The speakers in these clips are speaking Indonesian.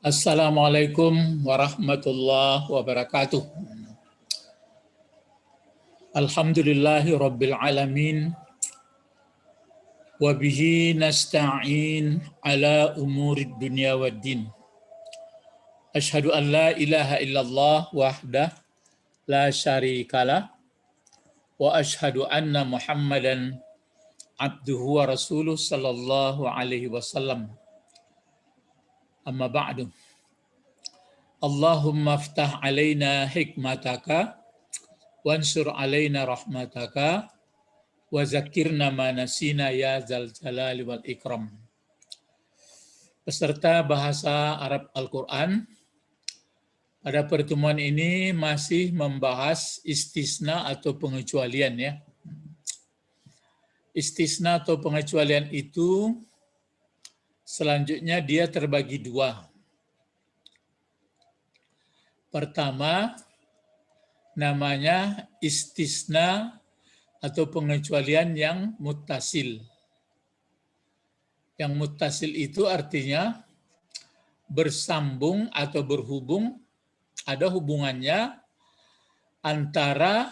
Assalamualaikum warahmatullahi wabarakatuh. Alhamdulillahi rabbil alamin. Wa bihi nasta'in ala umurid dunya waddin. Ashhadu an la ilaha illallah wahdah la syarikalah. Wa ashhadu anna Muhammadan abduhu wa rasuluh sallallahu alaihi wasallam. Amma ba'du. Allahumma aftah alaina hikmataka wansur alaina rahmataka wa zakirna ma nasina ya zal jalali wal ikram. Peserta bahasa Arab Al-Quran, pada pertemuan ini masih membahas istisna atau pengecualian ya. Istisna atau pengecualian itu selanjutnya dia terbagi dua. Pertama, namanya istisna atau pengecualian yang muttasil. Yang muttasil itu artinya bersambung atau berhubung, ada hubungannya antara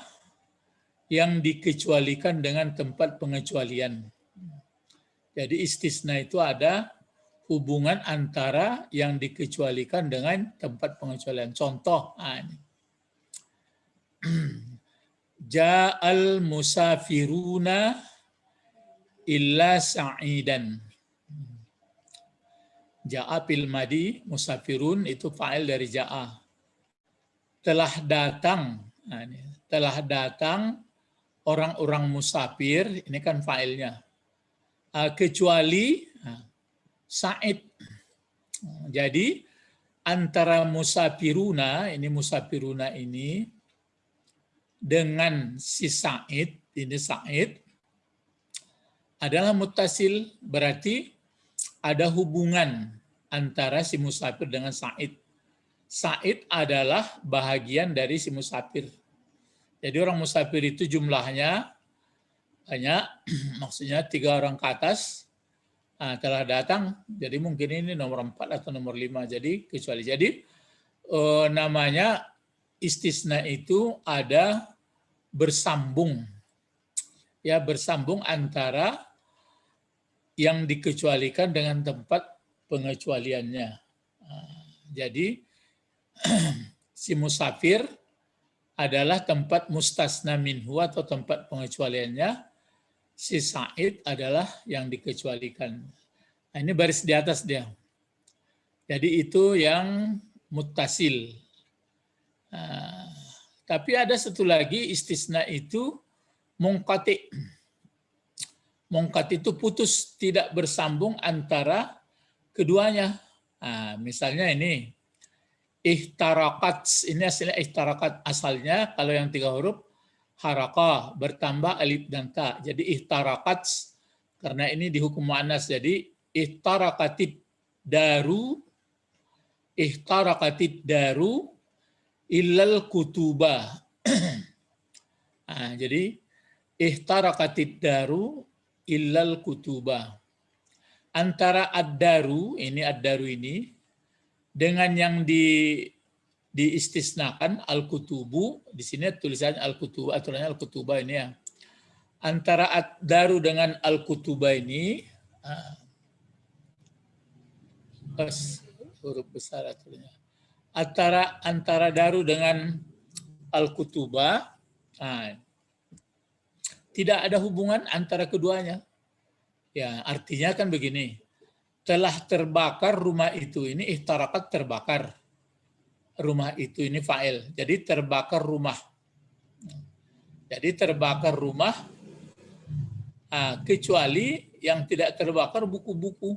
yang dikecualikan dengan tempat pengecualian. Jadi istisna itu ada hubungan antara yang dikecualikan dengan tempat pengecualian. Contoh, Ja'al musafiruna illa sa'idan. Ja'a fil madi, musafirun itu fa'il dari ja'a. Telah datang orang-orang musafir, ini kan fa'ilnya. Kecuali Sa'id. Jadi antara musafiruna ini dengan si Sa'id, ini Sa'id adalah muttasil, berarti ada hubungan antara si musafir dengan Sa'id. Sa'id adalah bahagian dari si musafir. Jadi orang musafir itu jumlahnya banyak, maksudnya 3 orang ke atas, telah datang, jadi mungkin ini nomor 4 atau nomor 5, jadi kecuali. Jadi namanya istisna itu ada bersambung, ya bersambung antara yang dikecualikan dengan tempat pengecualiannya. Jadi si musafir adalah tempat mustasna minhu atau tempat pengecualiannya. Si Sa'id adalah yang dikecualikan. Nah, ini baris di atas dia. Jadi itu yang muttasil. Tapi ada satu lagi istisna itu munqati. Munqati itu putus, tidak bersambung antara keduanya. Misalnya ini, ihtarakat, ini aslinya ihtarakat, asalnya kalau yang 3 huruf, harakah, bertambah alif dan ta. Jadi ihtarakat, karena ini dihukum mu'annas, jadi ihtarakatid daru illal kutubah. Jadi ihtarakatid daru illal kutubah. Antara ad-daru ini dengan yang diistisnakan al-kutubu, di sini tulisannya al-kutubu, aturannya al-kutuba ini ya. Antara ad-daru dengan al-kutuba ini, huruf besar aturannya. Antara daru dengan al-kutuba, tidak ada hubungan antara keduanya. Ya, artinya kan begini, telah terbakar rumah itu, ini ihtarakat terbakar. Rumah itu ini fa'il. Jadi terbakar rumah. Jadi terbakar rumah, kecuali yang tidak terbakar buku-buku.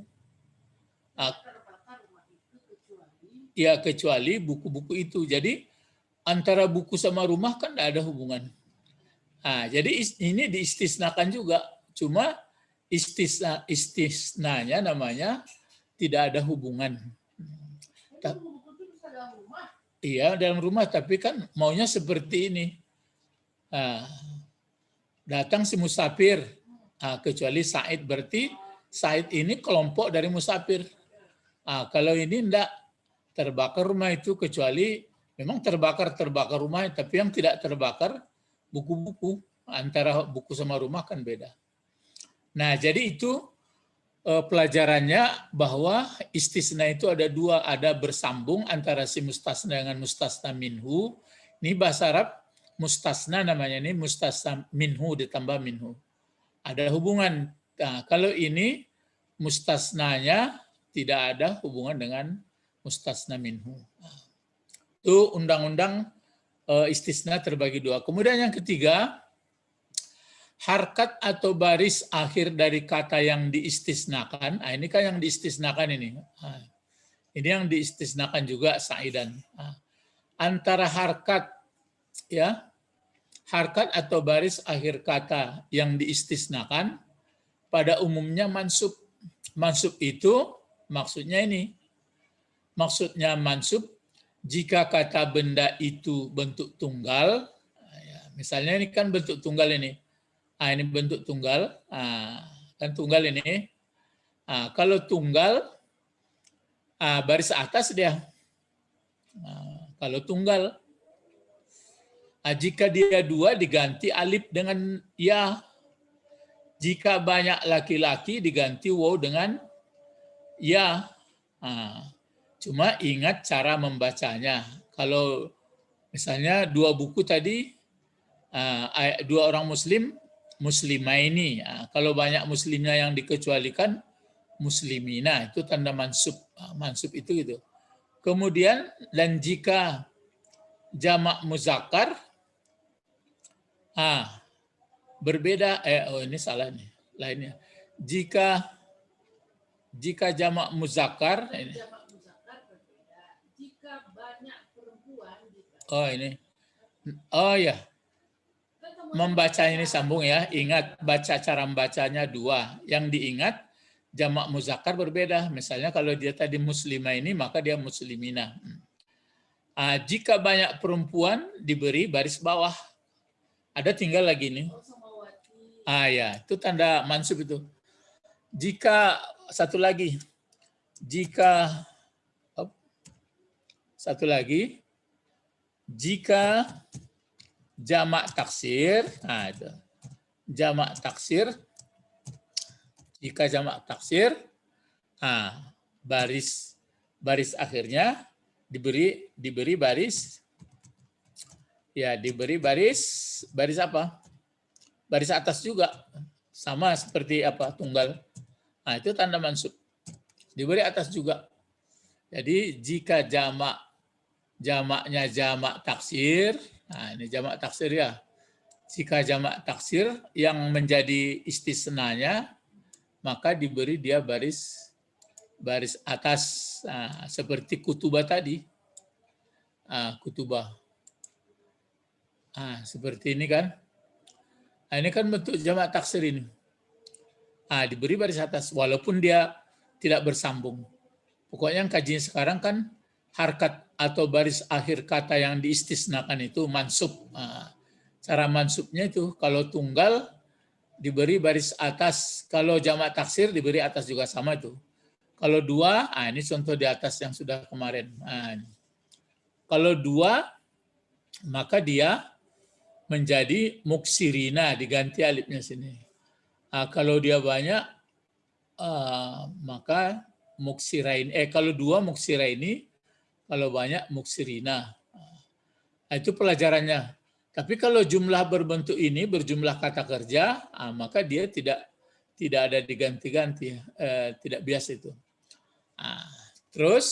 Ya, kecuali buku-buku itu. Jadi antara buku sama rumah kan tidak ada hubungan. Jadi ini diistisnakan juga. Cuma istisnanya namanya tidak ada hubungan. Iya, dalam rumah, tapi kan maunya seperti ini. Datang si musafir, kecuali Sa'id, berarti Sa'id ini kelompok dari musafir. Kalau ini enggak, Terbakar rumah itu kecuali memang terbakar rumah, tapi yang tidak terbakar buku-buku. Antara buku sama rumah kan beda. Nah, jadi itu pelajarannya bahwa istisna itu ada dua, ada bersambung antara si mustasna dengan mustasna minhu. Ini bahasa Arab mustasna namanya, ini mustasna minhu ditambah minhu. Ada hubungan. Nah, kalau ini mustasnanya tidak ada hubungan dengan mustasna minhu. Itu undang-undang istisna terbagi dua. Kemudian yang ketiga, harkat atau baris akhir dari kata yang diistisnakan. Nah, ini kan yang diistisnakan ini. Nah, ini yang diistisnakan juga sa'idan. Nah, antara harkat ya, harkat atau baris akhir kata yang diistisnakan pada umumnya mansub. Mansub itu maksudnya ini. Maksudnya mansub jika kata benda itu bentuk tunggal. Misalnya ini kan bentuk tunggal ini. Ini bentuk tunggal, kan tunggal ini. Kalau tunggal, baris atas dia. Kalau tunggal, jika dia dua diganti alif dengan ya. Jika banyak laki-laki diganti waw dengan ya. Cuma ingat cara membacanya. Kalau misalnya dua buku tadi, dua orang muslim, muslimaini. Kalau banyak muslimnya yang dikecualikan, muslimina, itu tanda mansub. Mansub itu gitu. Kemudian, dan jika jamak muzakkar, berbeda, ini salah nih, lainnya. Jika jamak muzakkar, ini. Jika banyak perempuan. Oh ini, oh ya. Membaca ini sambung ya, ingat baca cara membacanya dua. Yang diingat jamak muzakkar berbeda. Misalnya kalau dia tadi muslimah ini, maka dia muslimina. Jika banyak perempuan diberi baris bawah. Ada tinggal lagi nih. Ya, itu tanda mansub itu. Jika satu lagi, jika jamak taksir, itu. Jamak taksir, jika jamak taksir, baris akhirnya diberi baris, ya diberi baris apa? Baris atas juga, sama seperti apa tunggal. Itu tanda mansub, diberi atas juga. Jadi jika jamaknya jamak taksir, ini jamak taksir ya. Jika jamak taksir yang menjadi istisnanya, maka diberi dia baris atas, seperti kutubah tadi. Kutubah. Seperti ini kan. Ini kan bentuk jamak taksir ini. Diberi baris atas, walaupun dia tidak bersambung. Pokoknya yang kajian sekarang kan harkat atau baris akhir kata yang diistisnakan itu mansub. Cara mansubnya itu kalau tunggal diberi baris atas, kalau jamak taksir diberi atas juga sama itu. Kalau dua, ini contoh di atas yang sudah kemarin. Kalau dua, maka dia menjadi muksirina, diganti alifnya sini. Kalau dia banyak, maka muksirain. Kalau dua muksiraini, kalau banyak muksirina. Itu pelajarannya. Tapi kalau jumlah berbentuk ini, berjumlah kata kerja, maka dia tidak ada diganti-ganti, tidak biasa itu. Terus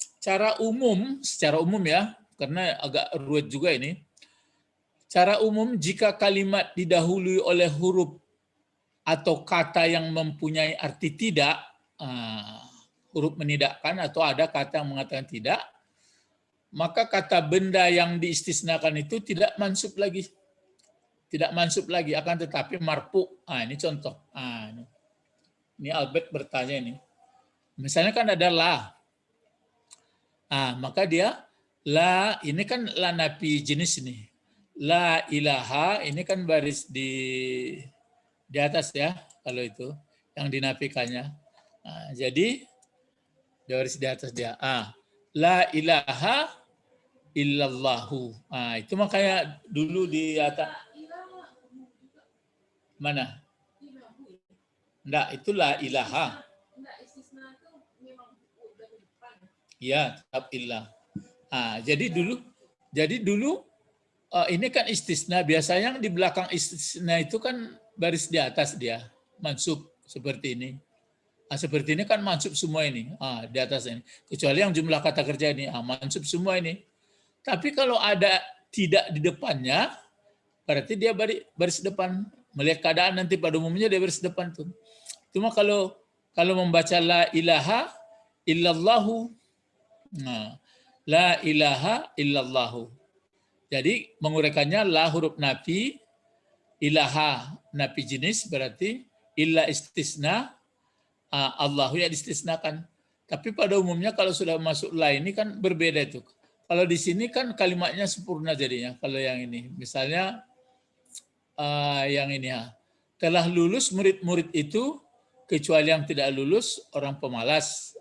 secara umum ya, karena agak ruwet juga ini. Secara umum jika kalimat didahului oleh huruf atau kata yang mempunyai arti tidak, huruf menidakkan atau ada kata yang mengatakan tidak, maka kata benda yang diistisnakan itu tidak mansub lagi. Tidak mansub lagi, akan tetapi marfu. Ini contoh. Ini Albert bertanya ini. Misalnya kan ada la. Maka dia la, ini kan la nafi jenis ini. La ilaha, ini kan baris di atas ya, kalau itu yang dinafikannya. Jadi Baris di atas dia. La ilaha illallahu. Itu makanya dulu di atas mana? Enggak, itu la ilaha. Ya, tetap ilah. Jadi dulu ini kan istisna. Biasanya yang di belakang istisna itu kan baris di atas dia, mansub seperti ini. Seperti ini kan mansub semua ini, di atas ini. Kecuali yang jumlah kata kerja ini, mansub semua ini. Tapi kalau ada tidak di depannya, berarti dia baris depan. Melihat keadaan nanti pada umumnya dia baris depan tuh. Cuma kalau membaca la ilaha illallahu, la ilaha illallahu. Jadi menguraikannya la huruf nafi, ilaha nafi jenis berarti illa istisna, Allahu ya distisnakan. Tapi pada umumnya kalau sudah masuk la ini kan berbeda itu. Kalau di sini kan kalimatnya sempurna jadinya. Kalau yang ini, misalnya yang ini telah lulus murid-murid itu kecuali yang tidak lulus orang pemalas,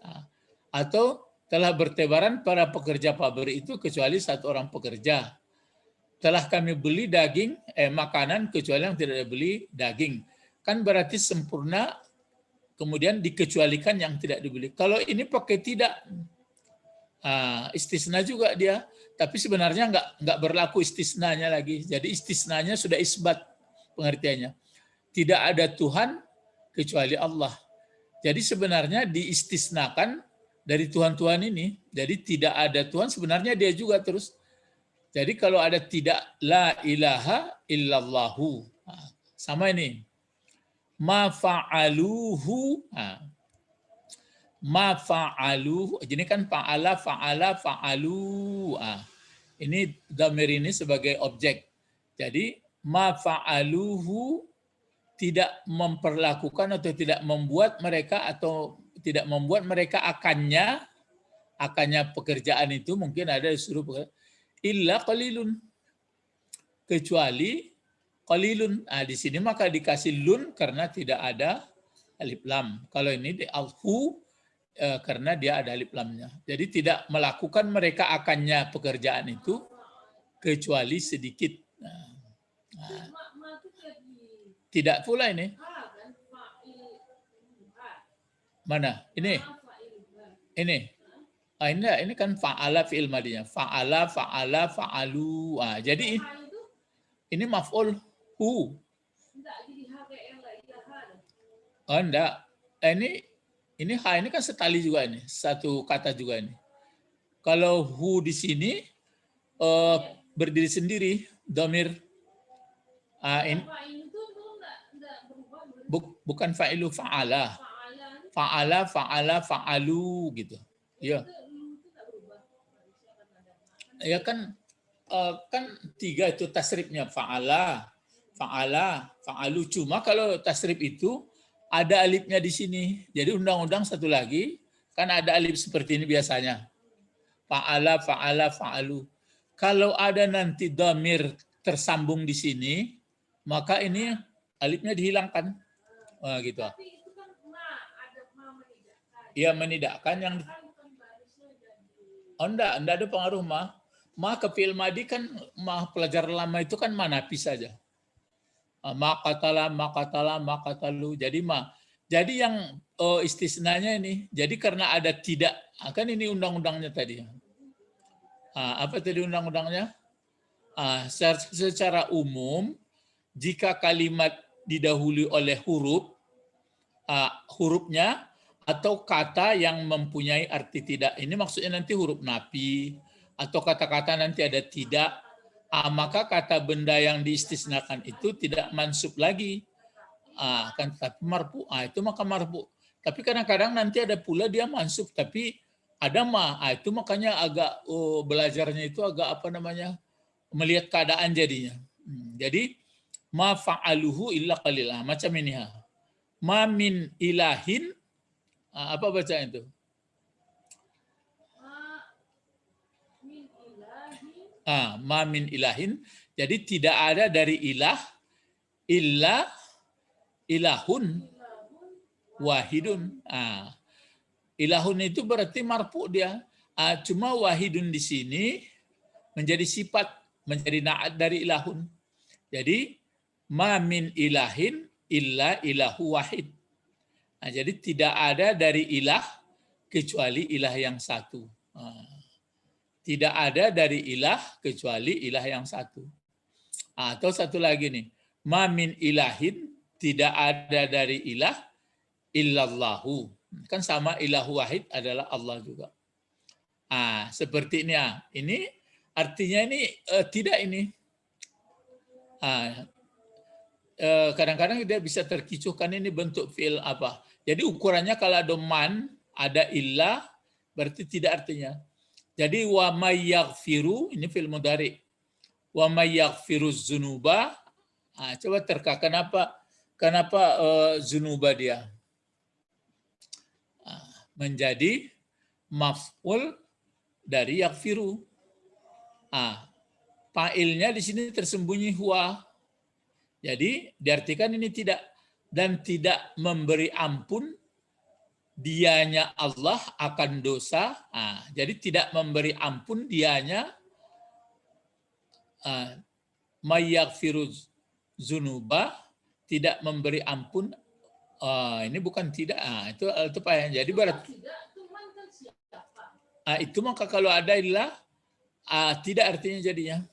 atau telah bertebaran para pekerja pabrik itu kecuali satu orang pekerja. Telah kami beli daging, makanan kecuali yang tidak dibeli daging. Kan berarti sempurna, kemudian dikecualikan yang tidak dibeli. Kalau ini pakai tidak, istisna juga dia. Tapi sebenarnya nggak berlaku istisnanya lagi. Jadi istisnanya sudah isbat pengertiannya. Tidak ada Tuhan kecuali Allah. Jadi sebenarnya diistisnakan dari Tuhan-Tuhan ini. Jadi tidak ada Tuhan, sebenarnya dia juga terus. Jadi kalau ada tidak la ilaha illallahu, sama ini. Ma fa'aluhu, ma fa'aluhu. Jadi kan fa'ala, fa'alu. Ini dhamir ini sebagai objek. Jadi ma fa'aluhu, tidak memperlakukan atau tidak membuat mereka akannya pekerjaan itu mungkin ada disuruh pekerjaan. Illa qalilun, kecuali qalilun. Di sini maka dikasih lun karena tidak ada alif lam. Kalau ini di alhu karena dia ada alif lamnya. Jadi tidak melakukan mereka akannya pekerjaan itu kecuali sedikit. Tidak pula ini. Mana? Ini. Ini kan fa'ala fi'il madinya. Fa'ala, fa'alu. Jadi ini maf'ul hu. Enggak. Ini ha ini kan setali juga ini. Satu kata juga ini. Kalau hu di sini berdiri sendiri, dhamir. Bukan fa'ilu, fa'ala. Fa'ala, fa'alu gitu. Ya. Ya kan tiga itu tasrifnya, fa'ala, fa'alu. Cuma kalau tasrif itu ada alifnya di sini. Jadi undang-undang satu lagi, kan ada alif seperti ini biasanya. Fa'ala, fa'alu. Kalau ada nanti dhamir tersambung di sini, maka ini alifnya dihilangkan. Gitu. Ya menidakkan yang enggak ada pengaruh ma. Ma ke fi'il madi kan pelajar lama itu kan manafi saja. Makatala, makatalu. Jadi Jadi yang istisnanya ini. Jadi karena ada tidak, kan ini undang-undangnya tadi. Apa tadi undang-undangnya? Secara umum, jika kalimat didahului oleh hurufnya atau kata yang mempunyai arti tidak, ini maksudnya nanti huruf nafi atau kata-kata nanti ada tidak, maka kata benda yang diistisnakan itu tidak mansub lagi, kan tapi marfu, itu maka marfu. Tapi kadang-kadang nanti ada pula dia mansub tapi ada itu makanya agak belajarnya itu agak melihat keadaan jadinya. Jadi ma fa'aluhu illa qalila, macam ini ma min ilahin, apa bacaan itu? Ma min ilahin. Jadi tidak ada dari ilah illa ilahun wahidun. Ilahun itu berarti marfu dia. Cuma wahidun di sini menjadi sifat, menjadi na'at dari ilahun. Jadi ma min ilahin illa ilahu wahid. Nah, jadi tidak ada dari ilah kecuali ilah yang satu. Tidak ada dari ilah kecuali ilah yang satu. Atau satu lagi nih, ma min ilahin, tidak ada dari ilah illallahu. Kan sama ilahu wahid adalah Allah juga. Seperti ini. Ini artinya ini tidak ini. Kadang-kadang dia bisa terkicuhkan ini bentuk fi'il apa. Jadi ukurannya kalau ada man, ada illah, berarti tidak artinya. Jadi wa may yaghfiru, ini fi'il mudhari. Wa may yaghfiru dzunuba. Coba terka kenapa zunuba dia menjadi maf'ul dari yaghfiru. Fa'ilnya di sini tersembunyi huwa. Jadi diartikan ini tidak, dan tidak memberi ampun dianya Allah akan dosa. Jadi tidak memberi ampun dianya mayyaghfiru dzunuba, tidak memberi ampun. Ini bukan tidak. Itu apa ya? Jadi berarti itu maka kalau ada ilah tidak artinya jadinya.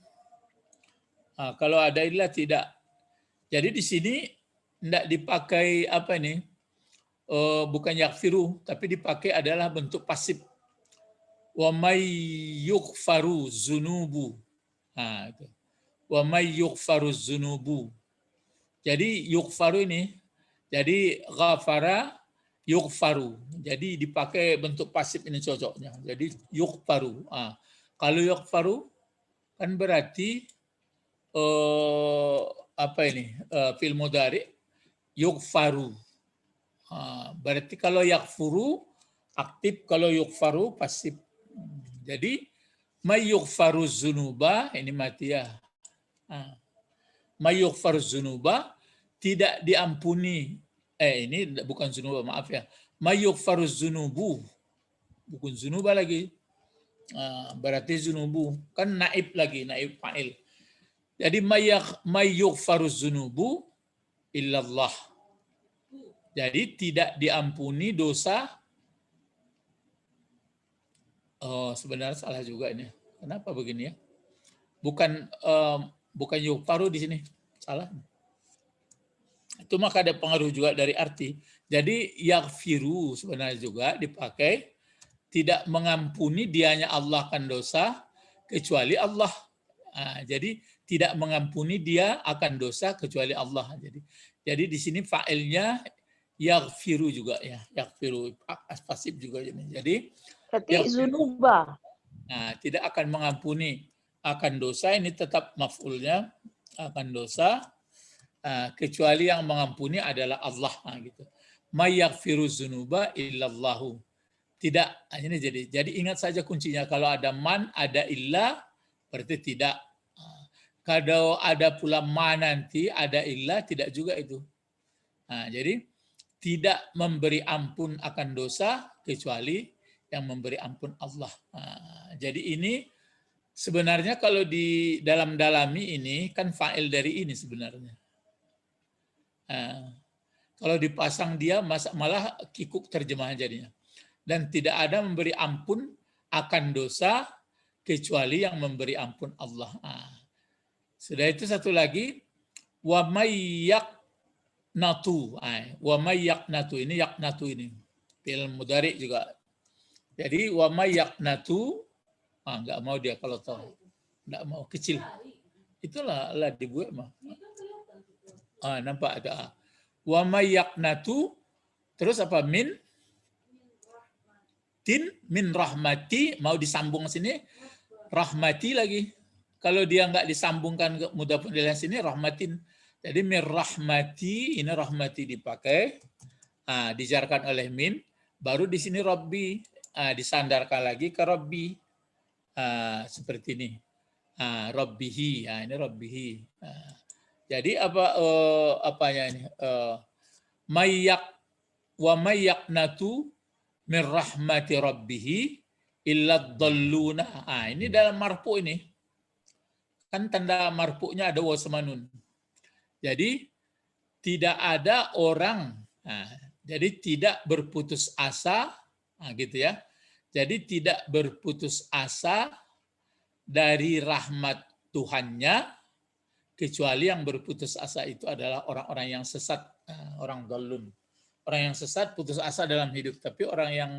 Kalau ada ilah tidak. Jadi di sini tidak dipakai apa ini? Bukan yaghfiru, tapi dipakai adalah bentuk pasif. Wa may yughfaru dzunubu. Itu. Wa may yughfaru dzunubu. Jadi yughfaru ini, jadi ghafara yughfaru. Jadi dipakai bentuk pasif ini cocoknya. Jadi yughfaru. Kalau yughfaru kan berarti apa ini? Fi'il mudhari yughfaru. Berarti kalau yaghfuru aktif, kalau yughfaru pasif. Jadi may yughfaru dzunuba, ini mati ya. May yughfaru dzunuba, tidak diampuni. Ini bukan zunuba, maaf ya. May yughfaru dzunubu, bukan zunuba lagi. Berarti zunubu kan naib lagi, naib fa'il. Jadi may yughfaru dzunubu illallah. Jadi tidak diampuni dosa. Sebenarnya salah juga ini. Kenapa begini ya? Bukan yughfaru di sini. Salah. Itu maka ada pengaruh juga dari arti. Jadi yaghfiru sebenarnya juga dipakai tidak mengampuni dianya Allah akan dosa kecuali Allah. Jadi tidak mengampuni dia akan dosa kecuali Allah. Jadi di sini fa'ilnya yaghfiru juga ya, yaghfiru pasif juga ini. Jadi zunuba. Tidak akan mengampuni akan dosa, ini tetap maf'ulnya akan dosa, kecuali yang mengampuni adalah Allah. Gitu. May yaghfiru dzunuba illallahu. Tidak, ini jadi ingat saja kuncinya, kalau ada man, ada illah, berarti tidak. Kalau ada pula ma nanti, ada illah, tidak juga itu. Jadi tidak memberi ampun akan dosa kecuali yang memberi ampun Allah. Jadi ini sebenarnya kalau di dalam-dalami ini kan fa'il dari ini sebenarnya. Kalau dipasang dia malah kikuk terjemahan jadinya. Dan tidak ada memberi ampun akan dosa kecuali yang memberi ampun Allah. Sudah itu satu lagi, wa may yaqnatu. Wa may yaqnatu, ini yaqnatu ini. Fi'il mudhari juga. Jadi wa may yaqnatu, enggak mau dia kalau tahu. Enggak mau, kecil. Itulah lah dibuat mah. Nampak ada. Wa may yaqnatu, terus apa min rahmati, mau disambung sini rahmati lagi. Kalau dia enggak disambungkan ke mudhaf ilaih sini rahmatin. Jadi min rahmati, ini rahmati dipakai, dijarkan oleh min, baru di sini rabbi, disandarkan lagi ke rabbi. Seperti ini. Rabbihi, ini rabbihi. Jadi apanya ini? Wa may yaqnatu, min rahmati rabbih illa dhalluna. Ini dalam marfu ini. Kan tanda marfu'nya ada waw sama nun. Jadi tidak ada orang, jadi tidak berputus asa, gitu ya. Jadi tidak berputus asa dari rahmat Tuhannya, kecuali yang berputus asa itu adalah orang-orang yang sesat, orang dhallun. Orang yang sesat putus asa dalam hidup, tapi orang yang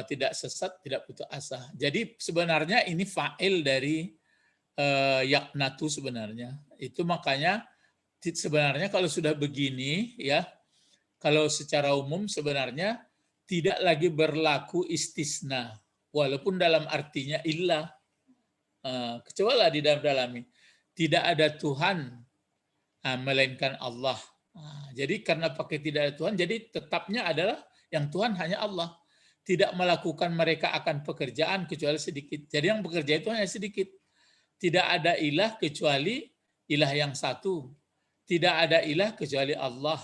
tidak sesat tidak putus asa. Jadi sebenarnya ini fa'il dari yaknatu sebenarnya. Itu makanya sebenarnya kalau sudah begini ya, kalau secara umum sebenarnya tidak lagi berlaku istisna, walaupun dalam artinya illah. Kecuali di dalam tidak ada Tuhan melainkan Allah. Jadi karena pakai tidak ada Tuhan, jadi tetapnya adalah yang Tuhan hanya Allah. Tidak melakukan mereka akan pekerjaan kecuali sedikit. Jadi yang bekerja itu hanya sedikit. Tidak ada ilah kecuali ilah yang satu. Tidak ada ilah kecuali Allah.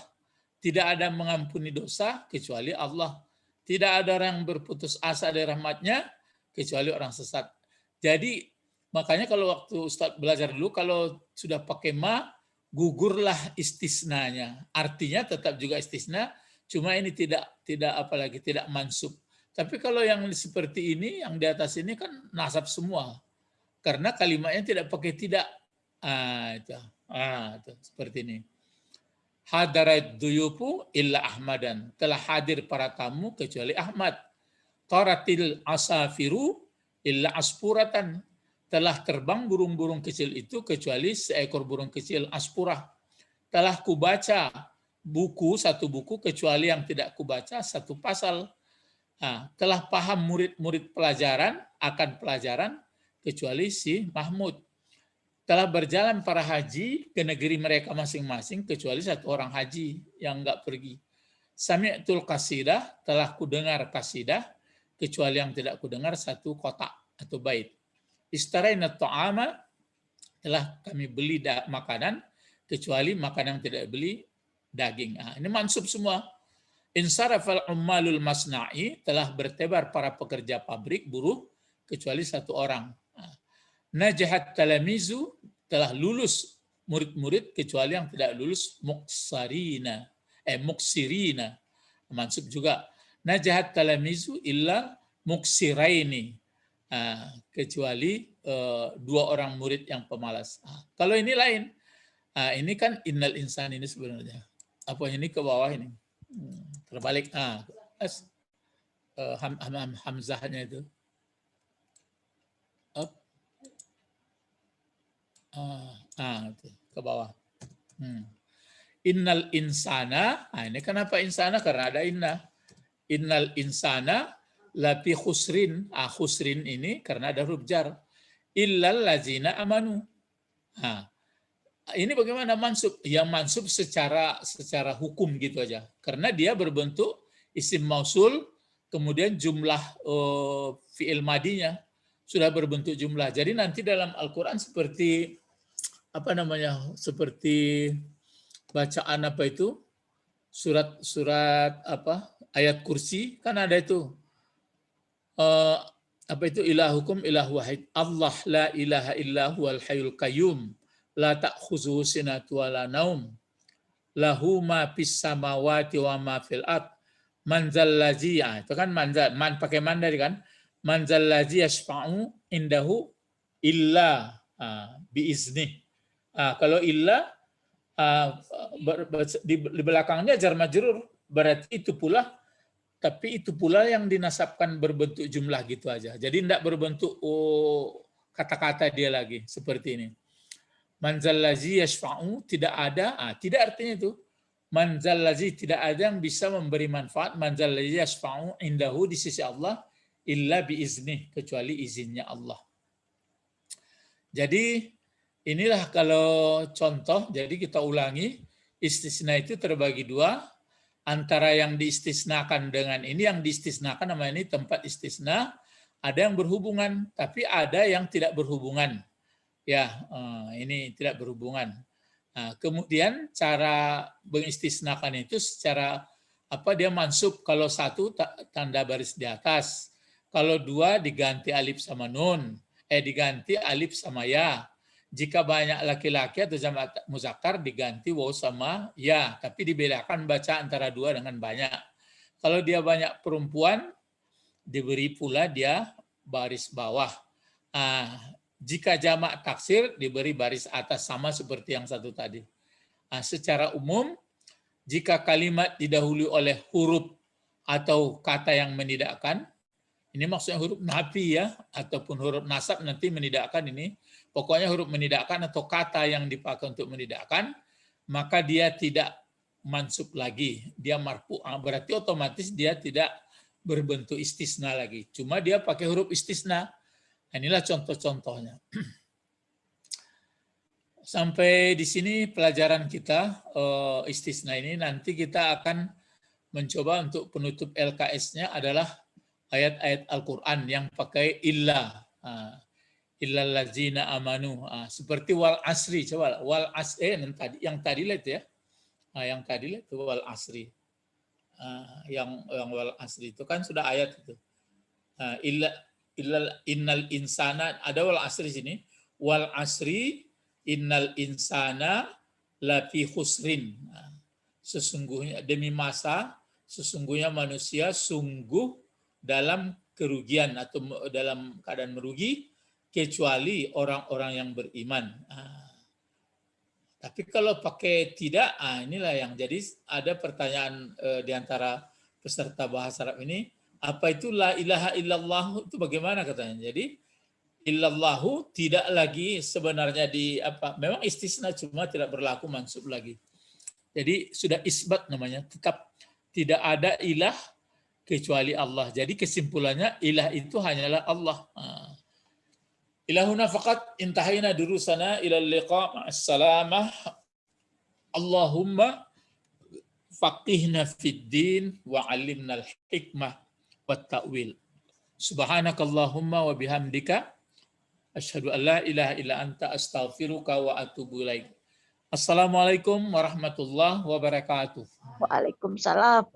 Tidak ada mengampuni dosa kecuali Allah. Tidak ada orang yang berputus asa dari rahmatnya kecuali orang sesat. Jadi makanya kalau waktu Ustaz belajar dulu, kalau sudah pakai ma, gugurlah istisnanya. Artinya tetap juga istisna, cuma ini tidak apalagi tidak mansub. Tapi kalau yang seperti ini, yang di atas ini kan nasab semua. Karena kalimatnya tidak pakai tidak. Itu seperti ini. Hadarat duyupu illa Ahmadan. Telah hadir para tamu kecuali Ahmad. Taratil asafiru illa aspuratan. Telah terbang burung-burung kecil itu kecuali seekor burung kecil aspurah. Telah kubaca satu buku kecuali yang tidak kubaca satu pasal. Telah paham murid-murid pelajaran akan pelajaran kecuali si Mahmud. Telah berjalan para haji ke negeri mereka masing-masing kecuali satu orang haji yang enggak pergi. Sami'tul qasidah, telah kudengar qasidah kecuali yang tidak kudengar satu kotak atau bait. Istaraina ta'ama, telah kami beli makanan kecuali makanan yang tidak beli daging. Ini mansub semua. Insarafal ummalul masna'i, telah bertebar para pekerja pabrik buruh kecuali satu orang. Najahat talamizu, telah lulus murid-murid kecuali yang tidak lulus muksirina. Mansub juga. Najahat talamizu illa muksiraini, kecuali dua orang murid yang pemalas. Kalau ini lain. Ini kan innal insan ini sebenarnya. Apa ini ke bawah ini? Terbalik. Hamzahnya itu. Up. Ke bawah. Innal insana. Ini kenapa insana? Karena ada inna. Innal insana lafi khusrin. Khusrin ini karena ada huruf jar. Illal lazina amanu. Ini bagaimana mansub? Yang mansub secara hukum gitu aja. Karena dia berbentuk isim mausul, kemudian jumlah fi'il madinya sudah berbentuk jumlah. Jadi nanti dalam Al-Quran seperti seperti bacaan apa itu? Surat apa? Ayat kursi kan ada itu. Ilahukum ilah wahid. Allah la ilaha illahu al hayyul qayyum. La ta'khuzuhu sinatu wa la naum. Lahu ma fis samawati wa ma fil ard. Manzal ladzi, itu kan manzal, pakai man dari kan. Manzal ladzi yashfa'u indahu illa biizni. Kalau illa di belakangnya jar majrur, berarti itu pula, tapi itu pula yang dinasabkan berbentuk jumlah gitu aja. Jadi tidak berbentuk kata-kata dia lagi seperti ini. Manzal ladzi yashfa'u, tidak ada, tidak artinya itu. Manzal ladzi, tidak ada yang bisa memberi manfaat. Manzal ladzi yashfa'u indahu, di sisi Allah, illa biiznih, kecuali izinnya Allah. Jadi inilah kalau contoh, jadi kita ulangi, istisna itu terbagi dua, antara yang diistisnakan dengan ini, yang diistisnakan nama ini tempat istisna, ada yang berhubungan, tapi ada yang tidak berhubungan. Ya, ini tidak berhubungan. Kemudian cara mengistisnakan itu secara apa dia mansub kalau satu tanda baris di atas, kalau dua diganti alif sama nun, diganti alif sama ya. Jika banyak laki-laki atau jamak muzakkar diganti waw sama ya, tapi dibedakan baca antara dua dengan banyak. Kalau dia banyak perempuan, diberi pula dia baris bawah. Jika jamak taksir, diberi baris atas sama seperti yang satu tadi. Secara umum, jika kalimat didahului oleh huruf atau kata yang menidakkan, ini maksudnya huruf nafi ya, ataupun huruf nasab nanti menidakkan ini. Pokoknya huruf menidakkan atau kata yang dipakai untuk menidakkan, maka dia tidak mansub lagi. Dia marfu, berarti otomatis dia tidak berbentuk istisna lagi. Cuma dia pakai huruf istisna. Inilah contoh-contohnya. Sampai di sini pelajaran kita istisna ini. Nanti kita akan mencoba untuk penutup LKS-nya adalah ayat-ayat Al-Quran yang pakai illa. Illal ladzina amanu. Seperti wal asri. Coba wal asri yang tadi lihat ya. Yang tadi lihat itu wal asri. Yang wal asri itu kan sudah ayat itu. Innal insana, ada wal asri sini. Wal asri innal insana lafi khusrin. Sesungguhnya demi masa, sesungguhnya manusia sungguh dalam kerugian atau dalam keadaan merugi, kecuali orang-orang yang beriman. Tapi kalau pakai tidak, inilah yang jadi ada pertanyaan di antara peserta bahasa Arab ini, apa itu la ilaha illallah itu bagaimana katanya? Jadi illallahu tidak lagi sebenarnya memang istisna cuma tidak berlaku mansub lagi. Jadi sudah isbat namanya, tetap tidak ada ilah kecuali Allah. Jadi kesimpulannya ilah itu hanyalah Allah. Ilahuna faqat intahina durusana ila liqa ma'as salamah. Allahumma faqihna fid din wa 'allimna al-hikmah wat ta'wil. Subhanakallahumma wa bihamdika asyhadu an la ilaha illa anta astaghfiruka wa atubu ilaik. Assalamualaikum warahmatullahi wabarakatuh. Waalaikumsalam.